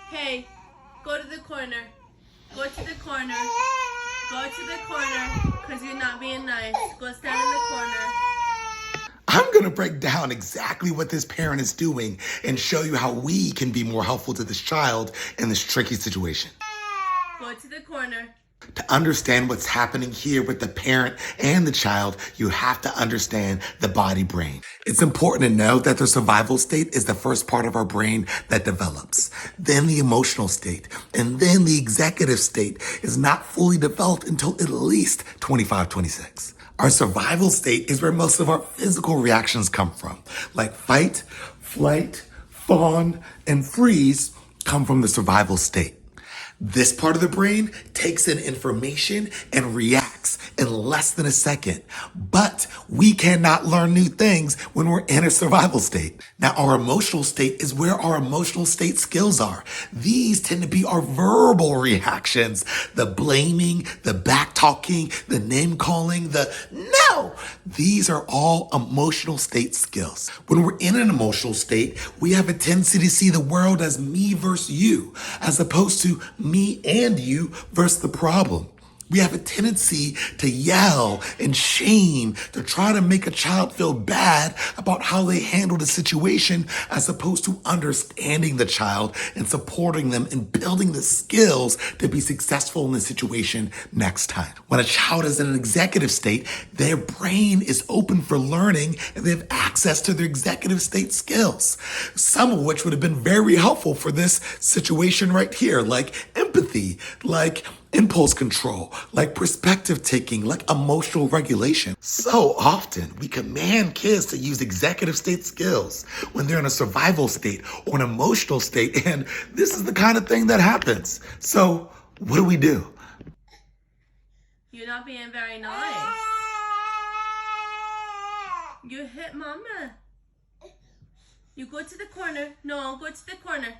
Hey, go to the corner. Go to the corner. Go to the corner, because you're not being nice. Go stand in the corner. I'm going to break down exactly what this parent is doing and show you how we can be more helpful to this child in this tricky situation. Go to the corner. To understand what's happening here with the parent and the child, you have to understand the body brain. It's important to know that the survival state is the first part of our brain that develops. Then the emotional state, and then the executive state is not fully developed until at least 25, 26. Our survival state is where most of our physical reactions come from, like fight, flight, fawn, and freeze come from the survival state. This part of the brain takes in information and reacts in less than a second. But we cannot learn new things when we're in a survival state. Now, our emotional state is where our emotional state skills are. These tend to be our verbal reactions, the blaming, the back talking, the name calling, the no. These are all emotional state skills. When we're in an emotional state, we have a tendency to see the world as me versus you, as opposed to me and you versus the problem. We have a tendency to yell and shame, to try to make a child feel bad about how they handled a situation, as opposed to understanding the child and supporting them and building the skills to be successful in the situation next time. When a child is in an executive state, their brain is open for learning and they have access to their executive state skills, some of which would have been very helpful for this situation right here, like empathy, like impulse control, like perspective taking, like emotional regulation. So often we command kids to use executive state skills when they're in a survival state or an emotional state. And this is the kind of thing that happens. So what do? You're not being very nice. You hit mama. You go to the corner. No, go to the corner.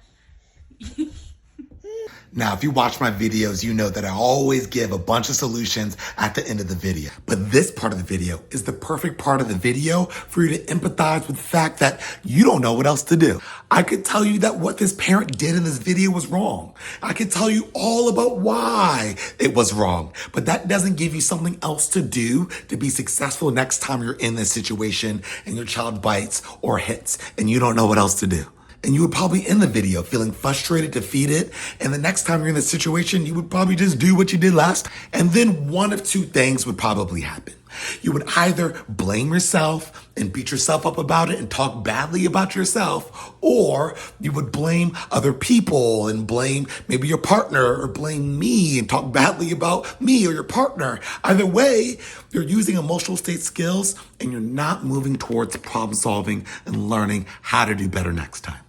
Now, if you watch my videos, you know that I always give a bunch of solutions at the end of the video. But this part of the video is the perfect part of the video for you to empathize with the fact that you don't know what else to do. I could tell you that what this parent did in this video was wrong. I could tell you all about why it was wrong. But that doesn't give you something else to do to be successful next time you're in this situation and your child bites or hits and you don't know what else to do. And you would probably end the video feeling frustrated, defeated. And the next time you're in this situation, you would probably just do what you did last. And then one of two things would probably happen. You would either blame yourself and beat yourself up about it and talk badly about yourself, or you would blame other people and blame maybe your partner or blame me and talk badly about me or your partner. Either way, you're using emotional state skills and you're not moving towards problem solving and learning how to do better next time.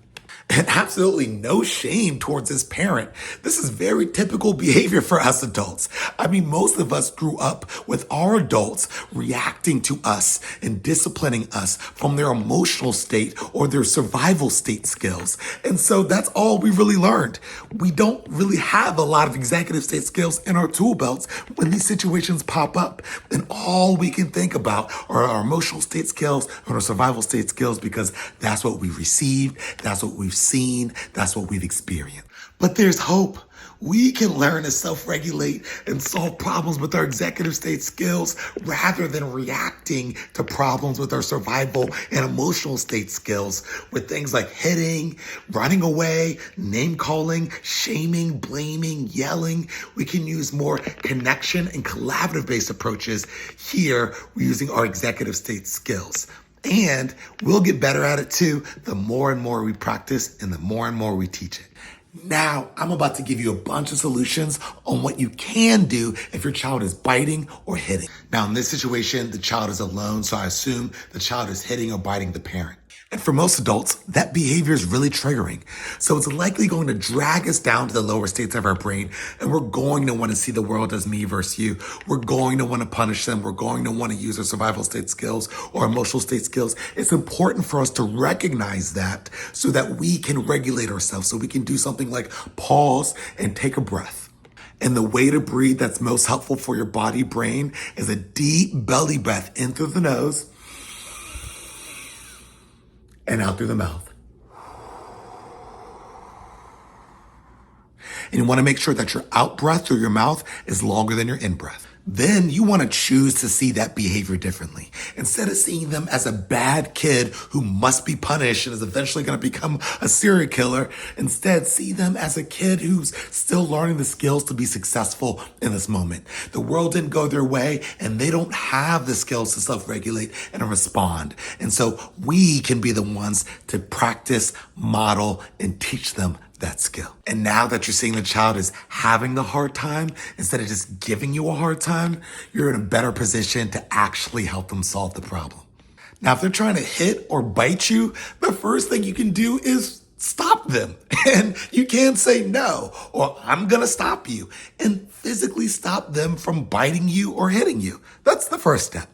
And absolutely no shame towards this parent. This is very typical behavior for us adults. I mean, most of us grew up with our adults reacting to us and disciplining us from their emotional state or their survival state skills. And so that's all we really learned. We don't really have a lot of executive state skills in our tool belts when these situations pop up. And all we can think about are our emotional state skills and our survival state skills, because that's what we received, that's what we've seen, that's what we've experienced. But there's hope. We can learn to self-regulate and solve problems with our executive state skills rather than reacting to problems with our survival and emotional state skills with things like hitting, running away, name calling, shaming, blaming, yelling. We can use more connection and collaborative based approaches. Here, we're using our executive state skills. And we'll get better at it too, the more and more we practice and the more and more we teach it. Now, I'm about to give you a bunch of solutions on what you can do if your child is biting or hitting. Now, in this situation, the child is alone, so I assume the child is hitting or biting the parent. And for most adults, that behavior is really triggering. So it's likely going to drag us down to the lower states of our brain, and we're going to want to see the world as me versus you. We're going to want to punish them. We're going to want to use our survival state skills or emotional state skills. It's important for us to recognize that so that we can regulate ourselves, so we can do something like pause and take a breath. And the way to breathe that's most helpful for your body brain is a deep belly breath in through the nose and out through the mouth. And you want to make sure that your out breath through your mouth is longer than your in breath. Then you want to choose to see that behavior differently. Instead of seeing them as a bad kid who must be punished and is eventually going to become a serial killer, instead see them as a kid who's still learning the skills to be successful in this moment. The world didn't go their way and they don't have the skills to self-regulate and respond. And so we can be the ones to practice, model, and teach them that skill. And now that you're seeing the child is having the hard time, instead of just giving you a hard time, you're in a better position to actually help them solve the problem. Now, if they're trying to hit or bite you, the first thing you can do is stop them. And you can't say no, or I'm gonna stop you, and physically stop them from biting you or hitting you. That's the first step.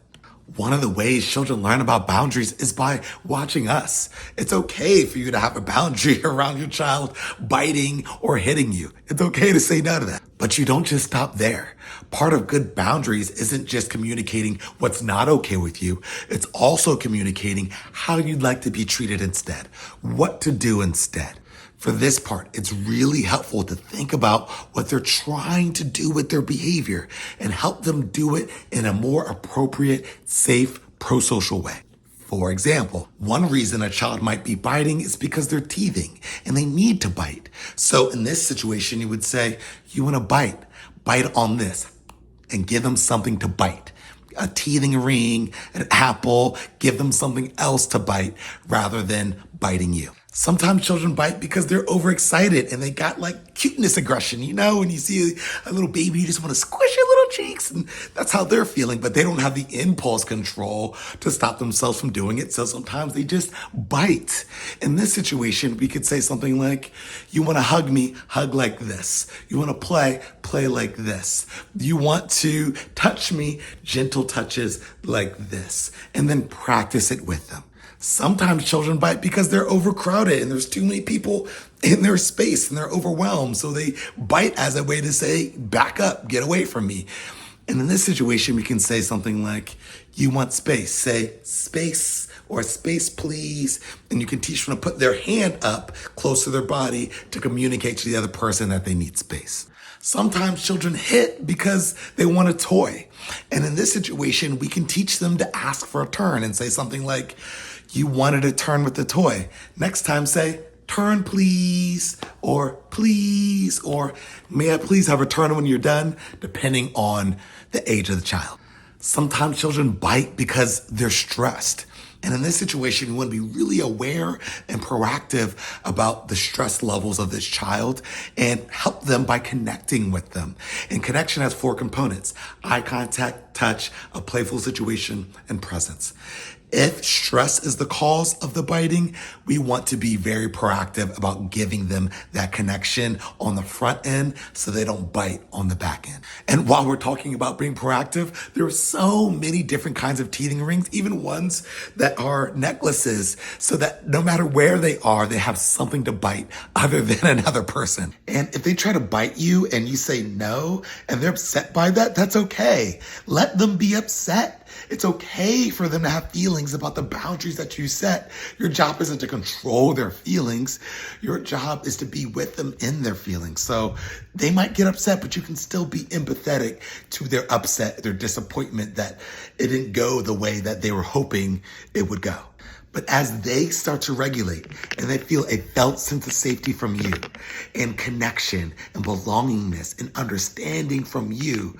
One of the ways children learn about boundaries is by watching us. It's okay for you to have a boundary around your child biting or hitting you. It's okay to say no to that. But you don't just stop there. Part of good boundaries isn't just communicating what's not okay with you. It's also communicating how you'd like to be treated instead, what to do instead. For this part, it's really helpful to think about what they're trying to do with their behavior and help them do it in a more appropriate, safe, pro-social way. For example, one reason a child might be biting is because they're teething and they need to bite. So in this situation, you would say, you want to bite on this, and give them something to bite. A teething ring, an apple, give them something else to bite rather than biting you. Sometimes children bite because they're overexcited and they got like cuteness aggression, when you see a little baby, you just want to squish your little cheeks, and that's how they're feeling, but they don't have the impulse control to stop themselves from doing it. So sometimes they just bite. In this situation, we could say something like, you want to hug me, hug like this. You want to play like this. You want to touch me, gentle touches like this, and then practice it with them. Sometimes children bite because they're overcrowded and there's too many people in their space and they're overwhelmed. So they bite as a way to say, back up, get away from me. And in this situation, we can say something like, you want space, say space or space, please. And you can teach them to put their hand up close to their body to communicate to the other person that they need space. Sometimes children hit because they want a toy. And in this situation, we can teach them to ask for a turn and say something like, you wanted a turn with the toy. Next time say, turn please, or may I please have a turn when you're done, depending on the age of the child. Sometimes children bite because they're stressed. And in this situation, you want to be really aware and proactive about the stress levels of this child and help them by connecting with them. And connection has 4 components: eye contact, touch, a playful situation, and presence. If stress is the cause of the biting, we want to be very proactive about giving them that connection on the front end so they don't bite on the back end. And while we're talking about being proactive, there are so many different kinds of teething rings, even ones that are necklaces, so that no matter where they are, they have something to bite other than another person. And if they try to bite you and you say no, and they're upset by that, that's okay. Let them be upset. It's okay for them to have feelings about the boundaries that you set. Your job isn't to control their feelings. Your job is to be with them in their feelings. So they might get upset, but you can still be empathetic to their upset, their disappointment that it didn't go the way that they were hoping it would go. But as they start to regulate and they feel a felt sense of safety from you and connection and belongingness and understanding from you,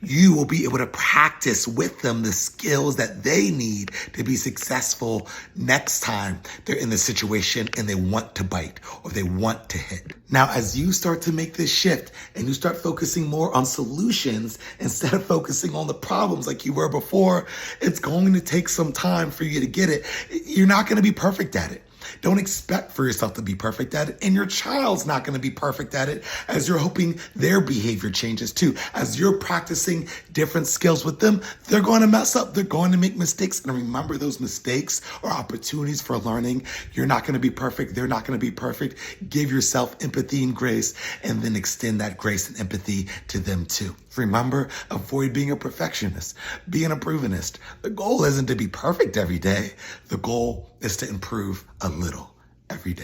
you will be able to practice with them the skills that they need to be successful next time they're in the situation and they want to bite or they want to hit. Now, as you start to make this shift and you start focusing more on solutions instead of focusing on the problems like you were before, it's going to take some time for you to get it. You're not going to be perfect at it. Don't expect for yourself to be perfect at it, and your child's not going to be perfect at it as you're hoping their behavior changes too. As you're practicing different skills with them, they're going to mess up. They're going to make mistakes, and remember, those mistakes are opportunities for learning. You're not going to be perfect. They're not going to be perfect. Give yourself empathy and grace, and then extend that grace and empathy to them too. Remember, avoid being a perfectionist, be an improvementist. The goal isn't to be perfect every day. The goal is to improve a little every day.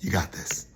You got this.